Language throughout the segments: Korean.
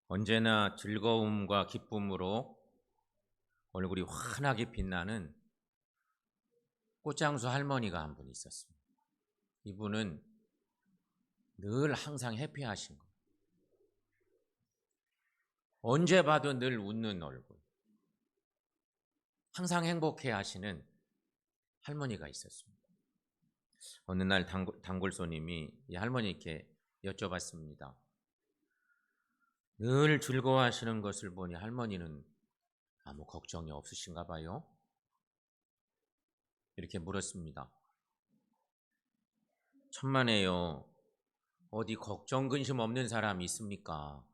언제나 즐거움과 기쁨으로 얼굴이 환하게 빛나는 꽃장수 할머니가 한 분 있었습니다. 이분은 늘 항상 해피하신 거예요. 언제 봐도 늘 웃는 얼굴, 항상 행복해 하시는 할머니가 있었습니다. 어느 날 단골 손님이 이 할머니께 여쭤봤습니다. 늘 즐거워하시는 것을 보니 할머니는 아무 걱정이 없으신가 봐요? 이렇게 물었습니다. 천만에요. 어디 걱정 근심 없는 사람이 있습니까?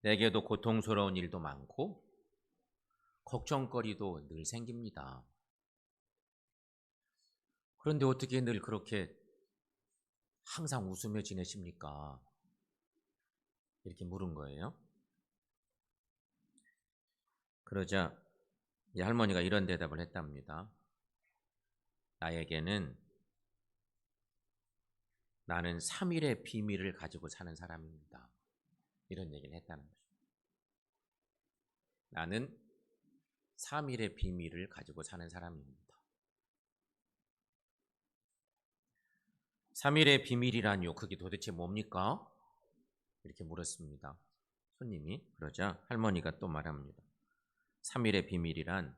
내게도 고통스러운 일도 많고 걱정거리도 늘 생깁니다. 그런데 어떻게 늘 그렇게 항상 웃으며 지내십니까? 이렇게 물은 거예요. 그러자 이 할머니가 이런 대답을 했답니다. 나는 3일의 비밀을 가지고 사는 사람입니다. 이런 얘기를 했다는 거죠. 나는 3일의 비밀을 가지고 사는 사람입니다. 3일의 비밀이라니요? 그게 도대체 뭡니까? 이렇게 물었습니다. 손님이. 그러자 할머니가 또 말합니다. 3일의 비밀이란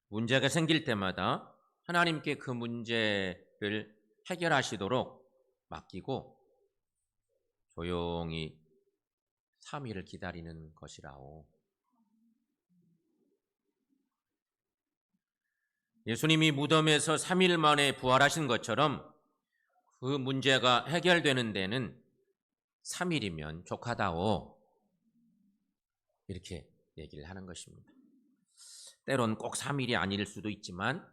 문제가 생길 때마다 하나님께 그 문제를 해결하시도록 맡기고 조용히 3일을 기다리는 것이라오. 예수님이 무덤에서 3일 만에 부활하신 것처럼 그 문제가 해결되는 데는 3일이면 족하다오. 이렇게 얘기를 하는 것입니다. 때론 꼭 3일이 아닐 수도 있지만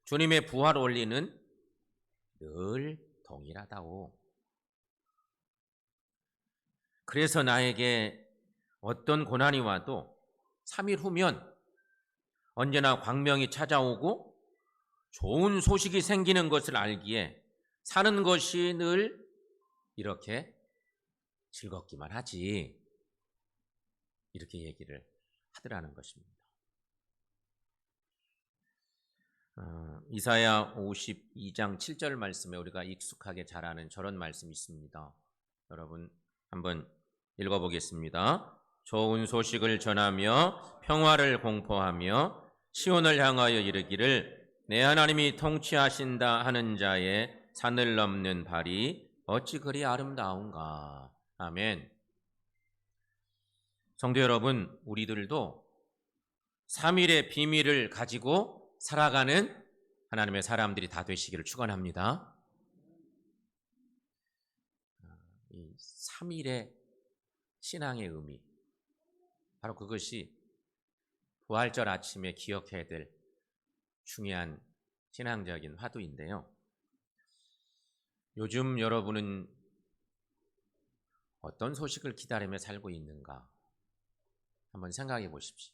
주님의 부활 원리는 늘 동일하다오. 그래서 나에게 어떤 고난이 와도 3일 후면 언제나 광명이 찾아오고 좋은 소식이 생기는 것을 알기에 사는 것이 늘 이렇게 즐겁기만 하지. 이렇게 얘기를 하더라는 것입니다. 이사야 52장 7절 말씀에 우리가 익숙하게 잘 아는 저런 말씀이 있습니다. 여러분 한번 읽어보겠습니다. 좋은 소식을 전하며 평화를 공포하며 시온을 향하여 이르기를 내 하나님이 통치하신다 하는 자의 산을 넘는 발이 어찌 그리 아름다운가. 아멘. 성도 여러분, 우리들도 3일의 비밀을 가지고 살아가는 하나님의 사람들이 다 되시기를 축원합니다. 이 3일의 신앙의 의미, 바로 그것이 부활절 아침에 기억해야 될 중요한 신앙적인 화두인데요. 요즘 여러분은 어떤 소식을 기다리며 살고 있는가? 한번 생각해 보십시오.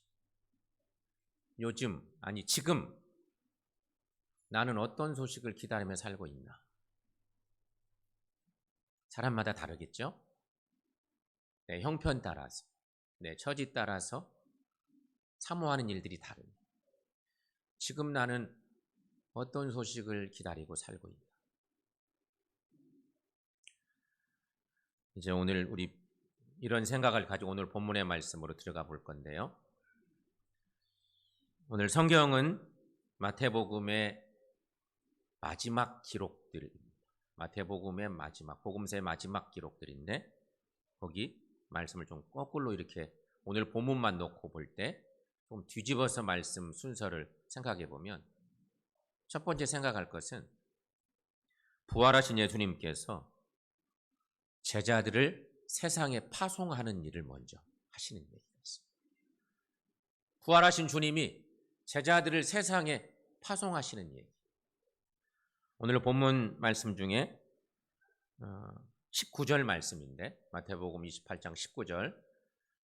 지금 나는 어떤 소식을 기다리며 살고 있나? 사람마다 다르겠죠? 내 형편 따라서, 내 처지 따라서 사모하는 일들이 다릅니다. 지금 나는 어떤 소식을 기다리고 살고 있나? 이제 오늘 우리 이런 생각을 가지고 오늘 본문의 말씀으로 들어가 볼 건데요. 오늘 성경은 마태복음의 마지막 기록들입니다. 마태복음의 마지막, 복음서의 마지막 기록들인데 거기 말씀을 좀 거꾸로 이렇게 오늘 본문만 놓고 볼 때 좀 뒤집어서 말씀 순서를 생각해 보면 첫 번째 생각할 것은 부활하신 예수님께서 제자들을 세상에 파송하는 일을 먼저 하시는 얘기였습니다. 부활하신 주님이 제자들을 세상에 파송하시는 얘기. 오늘 본문 말씀 중에 19절 말씀인데 마태복음 28장 19절.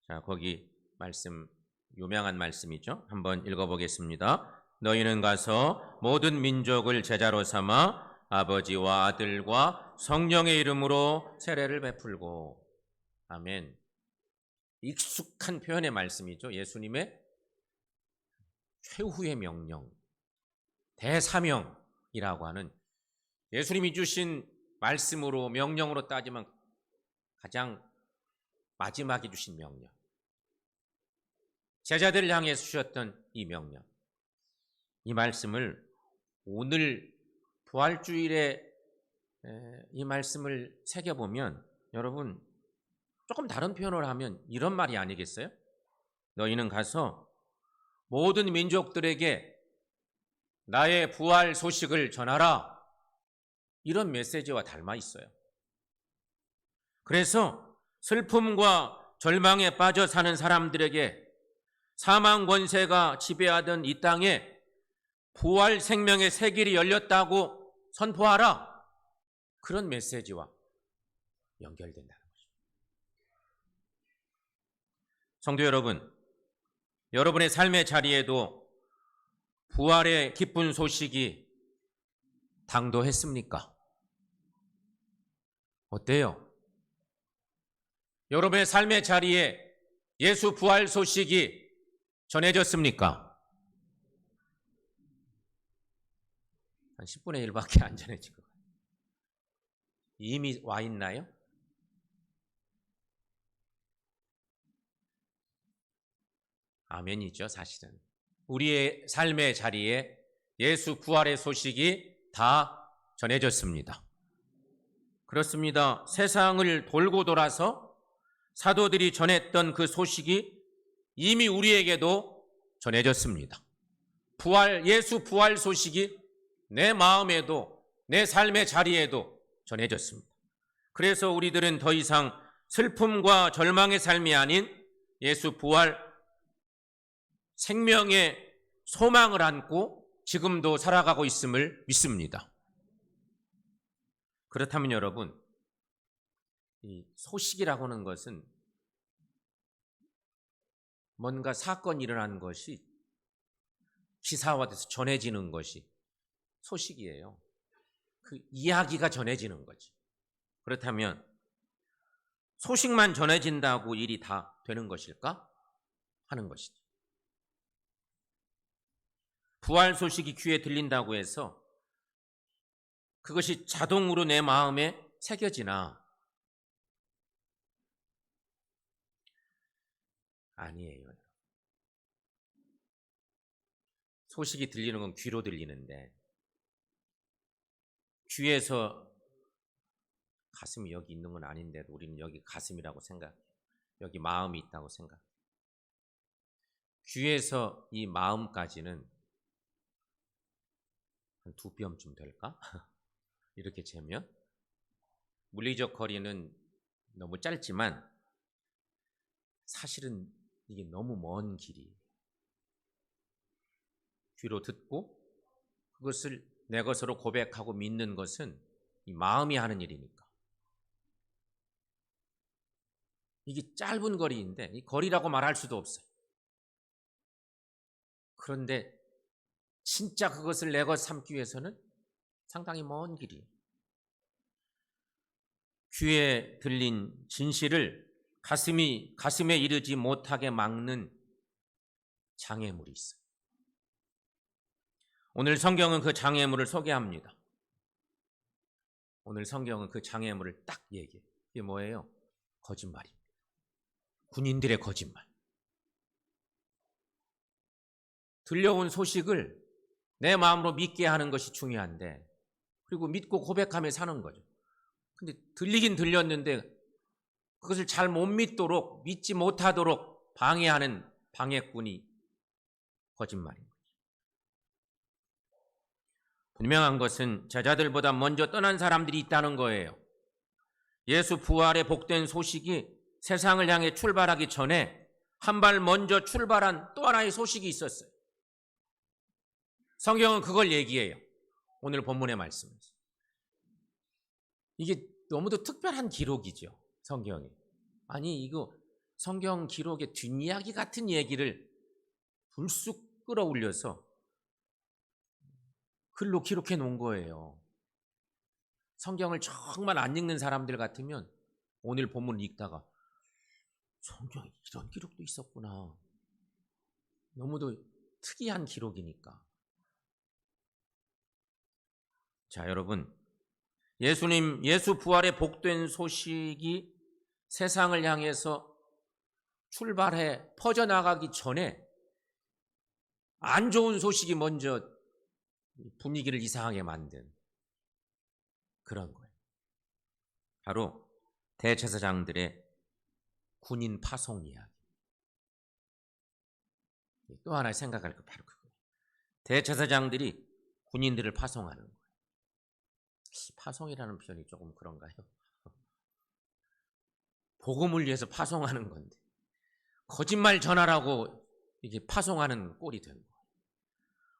자, 거기 말씀 유명한 말씀이죠. 한번 읽어보겠습니다. 너희는 가서 모든 민족을 제자로 삼아 아버지와 아들과 성령의 이름으로 세례를 베풀고. 아멘. 익숙한 표현의 말씀이죠. 예수님의 최후의 명령, 대사명이라고 하는 예수님이 주신 말씀으로 명령으로 따지면 가장 마지막에 주신 명령, 제자들을 향해 주셨던 이 명령, 이 말씀을 오늘 부활주일에 이 말씀을 새겨보면 여러분 조금 다른 표현을 하면 이런 말이 아니겠어요? 너희는 가서 모든 민족들에게 나의 부활 소식을 전하라. 이런 메시지와 닮아 있어요. 그래서 슬픔과 절망에 빠져 사는 사람들에게 사망 권세가 지배하던 이 땅에 부활 생명의 새 길이 열렸다고 선포하라. 그런 메시지와 연결된다는 것입니다. 성도 여러분, 여러분의 삶의 자리에도 부활의 기쁜 소식이 당도했습니까? 어때요? 여러분의 삶의 자리에 예수 부활 소식이 전해졌습니까? 한 10분의 1밖에 안 전해진 것 같아요. 이미 와 있나요? 아멘이죠, 사실은. 우리의 삶의 자리에 예수 부활의 소식이 다 전해졌습니다. 그렇습니다. 세상을 돌고 돌아서 사도들이 전했던 그 소식이 이미 우리에게도 전해졌습니다. 예수 부활 소식이 내 마음에도 내 삶의 자리에도 전해졌습니다. 그래서 우리들은 더 이상 슬픔과 절망의 삶이 아닌 예수 부활 생명의 소망을 안고 지금도 살아가고 있음을 믿습니다. 그렇다면 여러분, 이 소식이라고 하는 것은 뭔가 사건이 일어난 것이 기사화돼서 전해지는 것이 소식이에요. 그 이야기가 전해지는 거지. 그렇다면 소식만 전해진다고 일이 다 되는 것일까? 하는 것이죠. 부활 소식이 귀에 들린다고 해서 그것이 자동으로 내 마음에 새겨지나? 아니에요. 소식이 들리는 건 귀로 들리는데 귀에서 가슴이 여기 있는 건 아닌데도 우리는 여기 가슴이라고 생각해요. 여기 마음이 있다고 생각해요. 귀에서 이 마음까지는 한 2뼘쯤 될까? 이렇게 재면 물리적 거리는 너무 짧지만 사실은 이게 너무 먼 길이에요. 귀로 듣고 그것을 내 것으로 고백하고 믿는 것은 이 마음이 하는 일이니까. 이게 짧은 거리인데 이 거리라고 말할 수도 없어요. 그런데 진짜 그것을 내 것 삼기 위해서는 상당히 먼 길이에요. 귀에 들린 진실을 가슴에 이르지 못하게 막는 장애물이 있어요. 오늘 성경은 그 장애물을 소개합니다. 오늘 성경은 그 장애물을 딱 얘기해요. 이게 뭐예요? 거짓말입니다. 군인들의 거짓말. 들려온 소식을 내 마음으로 믿게 하는 것이 중요한데, 그리고 믿고 고백하며 사는 거죠. 근데 들리긴 들렸는데 그것을 잘 못 믿도록, 믿지 못하도록 방해하는 방해꾼이 거짓말입니다. 분명한 것은 제자들보다 먼저 떠난 사람들이 있다는 거예요. 예수 부활의 복된 소식이 세상을 향해 출발하기 전에 한 발 먼저 출발한 또 하나의 소식이 있었어요. 성경은 그걸 얘기해요. 오늘 본문의 말씀에서. 이게 너무도 특별한 기록이죠. 성경이. 아니 이거 성경 기록의 뒷이야기 같은 얘기를 불쑥 끌어올려서 글로 기록해 놓은 거예요. 성경을 정말 안 읽는 사람들 같으면 오늘 본문을 읽다가 성경에 이런 기록도 있었구나. 너무도 특이한 기록이니까. 자, 여러분, 예수 부활의 복된 소식이 세상을 향해서 출발해 퍼져나가기 전에 안 좋은 소식이 먼저 분위기를 이상하게 만든 그런 거예요. 바로 대제사장들의 군인 파송 이야기. 또 하나 생각할 거 바로 그거예요. 대제사장들이 군인들을 파송하는 거예요. 파송이라는 표현이 조금 그런가요? 복음을 위해서 파송하는 건데 거짓말 전하라고 이게 파송하는 꼴이 된 거예요.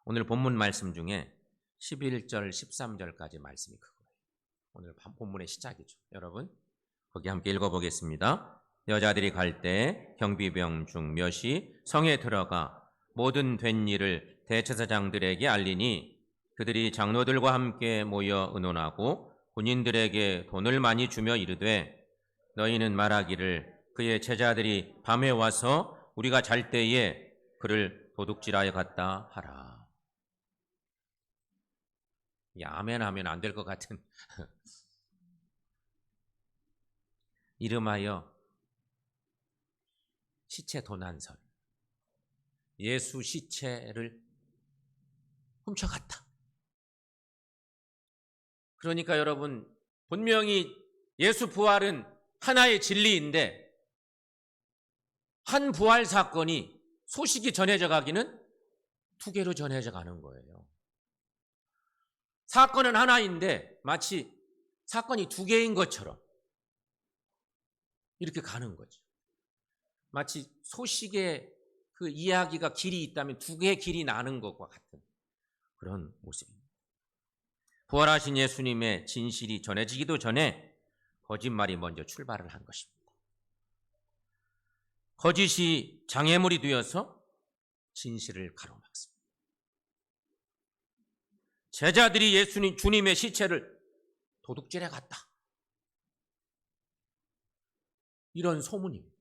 오늘 본문 말씀 중에 11절, 13절까지 말씀이 그거예요. 오늘 본문의 시작이죠. 여러분, 거기 함께 읽어보겠습니다. 여자들이 갈 때 경비병 중 몇이 성에 들어가 모든 된 일을 대제사장들에게 알리니 그들이 장로들과 함께 모여 의논하고 군인들에게 돈을 많이 주며 이르되 너희는 말하기를 그의 제자들이 밤에 와서 우리가 잘 때에 그를 도둑질하여 갔다 하라. 아멘 하면 안 될 것 같은 이름하여 시체 도난설. 예수 시체를 훔쳐갔다. 그러니까 여러분, 분명히 예수 부활은 하나의 진리인데 한 부활 사건이 소식이 전해져 가기는 두 개로 전해져 가는 거예요. 사건은 하나인데 마치 사건이 두 개인 것처럼 이렇게 가는 거죠. 마치 소식의 그 이야기가 길이 있다면 두 개의 길이 나는 것과 같은 그런 모습입니다. 부활하신 예수님의 진실이 전해지기도 전에 거짓말이 먼저 출발을 한 것입니다. 거짓이 장애물이 되어서 진실을 가로막습니다. 제자들이 주님의 시체를 도둑질해 갔다. 이런 소문입니다.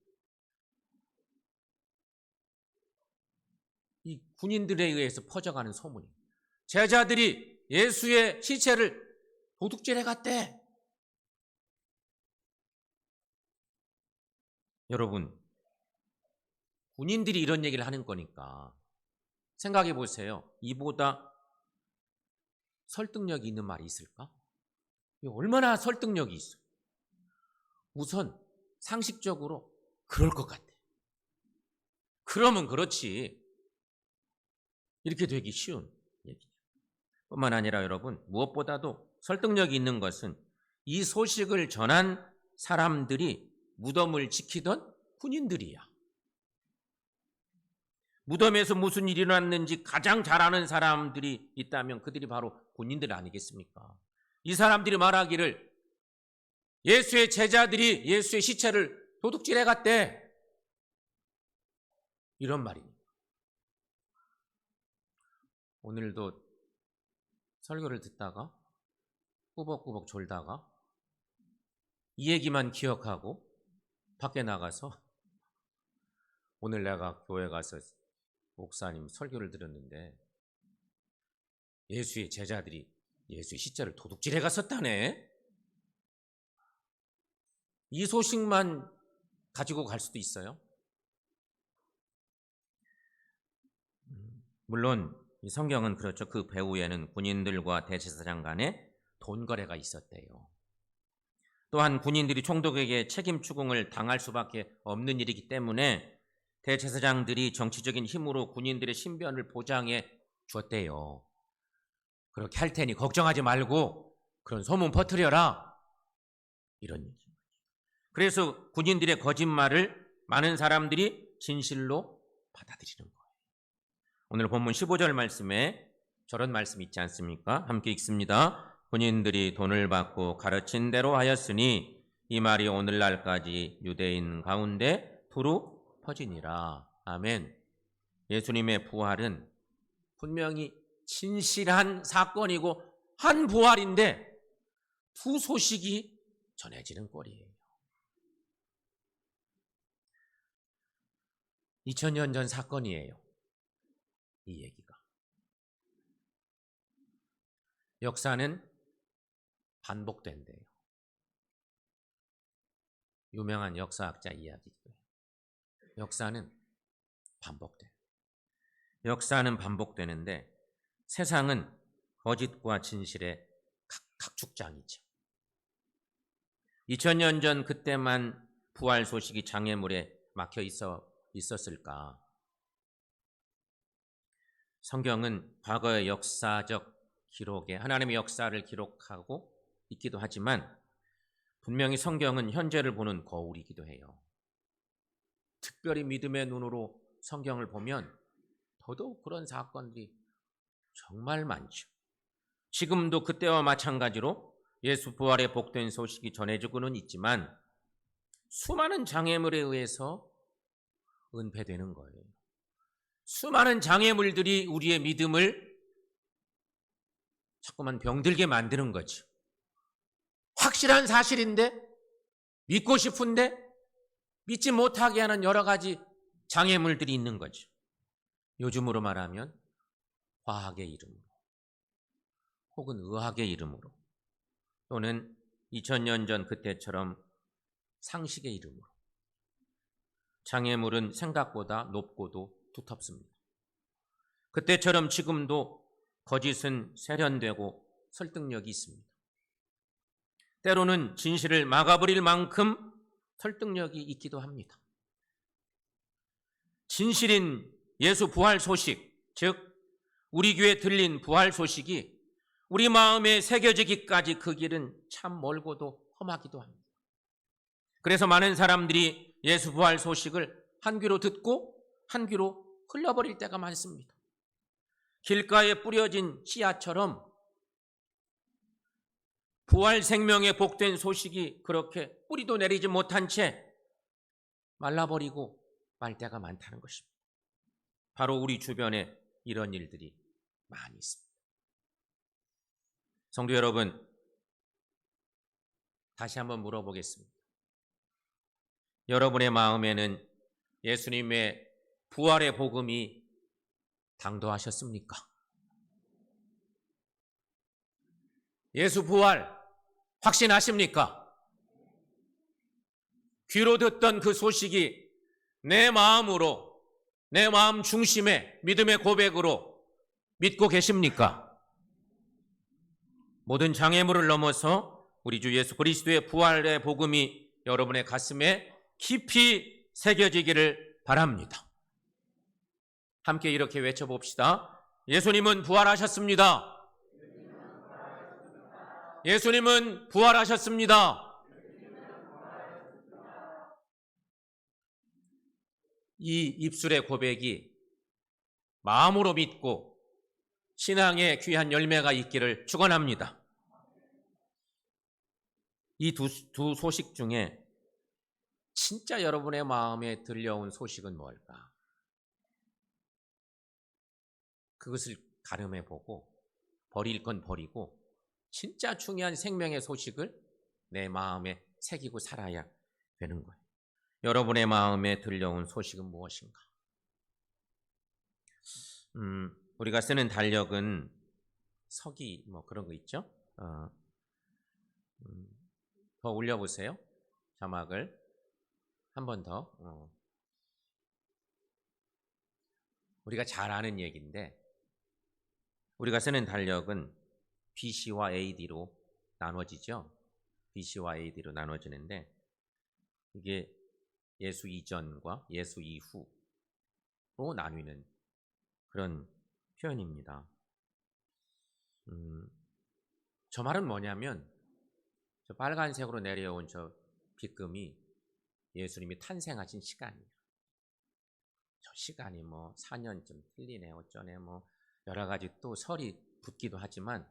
이 군인들에 의해서 퍼져가는 소문입니다. 제자들이 예수의 시체를 도둑질해 갔대. 여러분, 군인들이 이런 얘기를 하는 거니까 생각해 보세요. 이보다 설득력이 있는 말이 있을까? 얼마나 설득력이 있어. 우선 상식적으로 그럴 것 같아. 그러면 그렇지. 이렇게 되기 쉬운 얘기죠. 뿐만 아니라 여러분, 무엇보다도 설득력이 있는 것은 이 소식을 전한 사람들이 무덤을 지키던 군인들이야. 무덤에서 무슨 일이 일어났는지 가장 잘 아는 사람들이 있다면 그들이 바로 군인들 아니겠습니까? 이 사람들이 말하기를 예수의 제자들이 예수의 시체를 도둑질해 갔대. 이런 말입니다. 오늘도 설교를 듣다가 꾸벅꾸벅 졸다가 이 얘기만 기억하고 밖에 나가서 오늘 내가 교회 가서 목사님 설교를 들었는데 예수의 제자들이 예수의 시체를 도둑질해 갔었다네. 이 소식만 가지고 갈 수도 있어요. 물론 이 성경은 그렇죠. 그 배후에는 군인들과 대제사장 간에 돈 거래가 있었대요. 또한 군인들이 총독에게 책임 추궁을 당할 수밖에 없는 일이기 때문에 대제사장들이 정치적인 힘으로 군인들의 신변을 보장해 줬대요. 그렇게 할 테니 걱정하지 말고 그런 소문 퍼뜨려라. 이런 얘기입니다. 그래서 군인들의 거짓말을 많은 사람들이 진실로 받아들이는 거예요. 오늘 본문 15절 말씀에 저런 말씀이 있지 않습니까? 함께 읽습니다. 군인들이 돈을 받고 가르친 대로 하였으니 이 말이 오늘날까지 유대인 가운데 두루 퍼지니라. 아멘. 예수님의 부활은 분명히 진실한 사건이고 한 부활인데 두 소식이 전해지는 꼴이에요. 2000년 전 사건이에요. 이 얘기가. 역사는 반복된대요. 유명한 역사학자 이야기고요. 역사는 반복돼요. 역사는 반복되는데 세상은 거짓과 진실의 각축장이죠. 2000년 전 그때만 부활 소식이 장애물에 막혀 있었을까? 성경은 과거의 역사적 기록에 하나님의 역사를 기록하고 있기도 하지만 분명히 성경은 현재를 보는 거울이기도 해요. 특별히 믿음의 눈으로 성경을 보면 더더욱 그런 사건들이 정말 많죠. 지금도 그때와 마찬가지로 예수 부활의 복된 소식이 전해지고는 있지만 수많은 장애물에 의해서 은폐되는 거예요. 수많은 장애물들이 우리의 믿음을 자꾸만 병들게 만드는 거죠. 확실한 사실인데 믿고 싶은데 믿지 못하게 하는 여러 가지 장애물들이 있는 거죠. 요즘으로 말하면 과학의 이름으로 혹은 의학의 이름으로 또는 2000년 전 그때처럼 상식의 이름으로 장애물은 생각보다 높고도 두텁습니다. 그때처럼 지금도 거짓은 세련되고 설득력이 있습니다. 때로는 진실을 막아버릴 만큼 설득력이 있기도 합니다. 진실인 예수 부활 소식, 즉 우리 교회에 들린 부활 소식이 우리 마음에 새겨지기까지 그 길은 참 멀고도 험하기도 합니다. 그래서 많은 사람들이 예수 부활 소식을 한 귀로 듣고 한 귀로 흘려버릴 때가 많습니다. 길가에 뿌려진 씨앗처럼 부활 생명의 복된 소식이 그렇게 뿌리도 내리지 못한 채 말라버리고 말 때가 많다는 것입니다. 바로 우리 주변에 이런 일들이 많이 있습니다. 성도 여러분, 다시 한번 물어보겠습니다. 여러분의 마음에는 예수님의 부활의 복음이 당도하셨습니까? 예수 부활 확신하십니까? 귀로 듣던 그 소식이 내 마음으로, 내 마음 중심에 믿음의 고백으로 믿고 계십니까? 모든 장애물을 넘어서 우리 주 예수 그리스도의 부활의 복음이 여러분의 가슴에 깊이 새겨지기를 바랍니다. 함께 이렇게 외쳐봅시다. 예수님은 부활하셨습니다. 예수님은 부활하셨습니다. 이 입술의 고백이 마음으로 믿고 신앙의 귀한 열매가 있기를 축원합니다. 이 두 소식 중에 진짜 여러분의 마음에 들려온 소식은 뭘까? 그것을 가늠해 보고 버릴 건 버리고 진짜 중요한 생명의 소식을 내 마음에 새기고 살아야 되는 거예요. 여러분의 마음에 들려온 소식은 무엇인가? 우리가 쓰는 달력은 서기 뭐 그런 거 있죠? 더 올려보세요. 자막을 한 번 더. 우리가 잘 아는 얘기인데 우리가 쓰는 달력은 BC와 AD로 나눠지죠. BC와 AD로 나눠지는데 이게 예수 이전과 예수 이후로 나뉘는 그런 표현입니다. 저 말은 뭐냐면 저 빨간색으로 내려온 저 빗금이 예수님이 탄생하신 시간이에요. 저 시간이 뭐 4년쯤 틀리네 어쩌네 뭐 여러 가지 또 설이 붙기도 하지만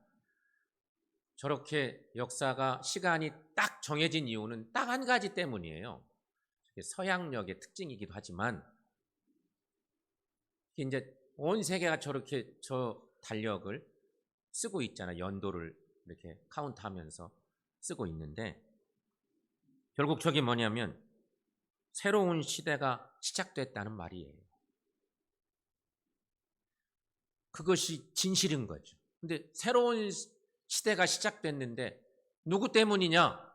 저렇게 역사가 시간이 딱 정해진 이유는 딱 한 가지 때문이에요. 서양력의 특징이기도 하지만 이제 온 세계가 저렇게 저 달력을 쓰고 있잖아요. 연도를 이렇게 카운트하면서 쓰고 있는데 결국 저게 뭐냐면 새로운 시대가 시작됐다는 말이에요. 그것이 진실인 거죠. 근데 새로운 시대가 시작됐는데 누구 때문이냐?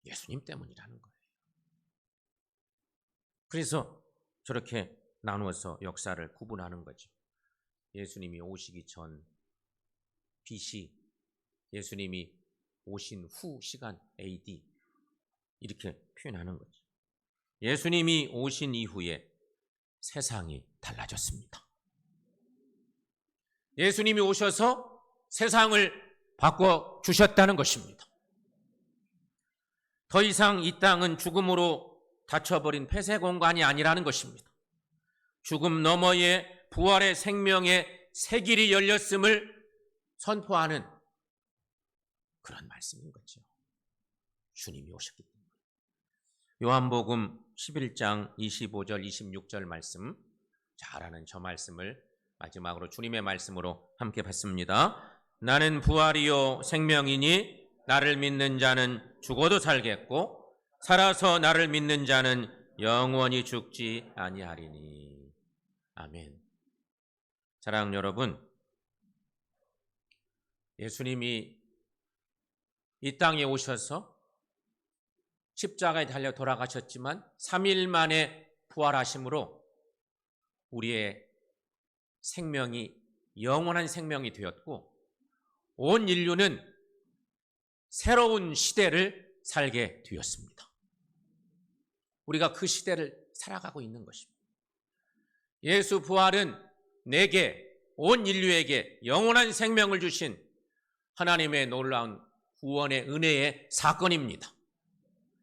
예수님 때문이라는 거예요. 그래서 저렇게 나누어서 역사를 구분하는 거죠. 예수님이 오시기 전 BC, 예수님이 오신 후 시간 AD, 이렇게 표현하는 거죠. 예수님이 오신 이후에 세상이 달라졌습니다. 예수님이 오셔서 세상을 바꿔주셨다는 것입니다. 더 이상 이 땅은 죽음으로 닫혀버린 폐쇄 공간이 아니라는 것입니다. 죽음 너머에 부활의 생명의 새 길이 열렸음을 선포하는 그런 말씀인 거죠. 주님이 오셨기 때문에. 요한복음 11장 25절 26절 말씀, 잘 아는 저 말씀을 마지막으로 주님의 말씀으로 함께 받습니다. 나는 부활이요 생명이니 나를 믿는 자는 죽어도 살겠고 살아서 나를 믿는 자는 영원히 죽지 아니하리니. 아멘. 사랑하는 여러분, 예수님이 이 땅에 오셔서 십자가에 달려 돌아가셨지만 3일 만에 부활하심으로 우리의 생명이 영원한 생명이 되었고 온 인류는 새로운 시대를 살게 되었습니다. 우리가 그 시대를 살아가고 있는 것입니다. 예수 부활은 내게, 온 인류에게 영원한 생명을 주신 하나님의 놀라운 구원의 은혜의 사건입니다.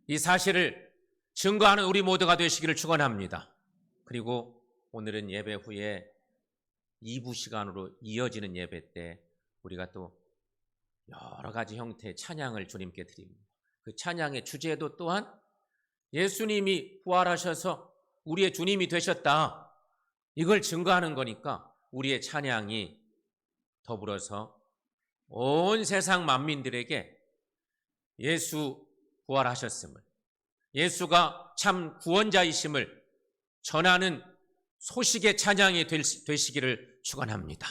이 사실을 증거하는 우리 모두가 되시기를 축원합니다. 그리고 오늘은 예배 후에 2부 시간으로 이어지는 예배 때 우리가 또 여러 가지 형태의 찬양을 주님께 드립니다. 그 찬양의 주제도 또한 예수님이 부활하셔서 우리의 주님이 되셨다, 이걸 증거하는 거니까 우리의 찬양이 더불어서 온 세상 만민들에게 예수 부활하셨음을, 예수가 참 구원자이심을 전하는 소식의 찬양이 되시기를 축원합니다.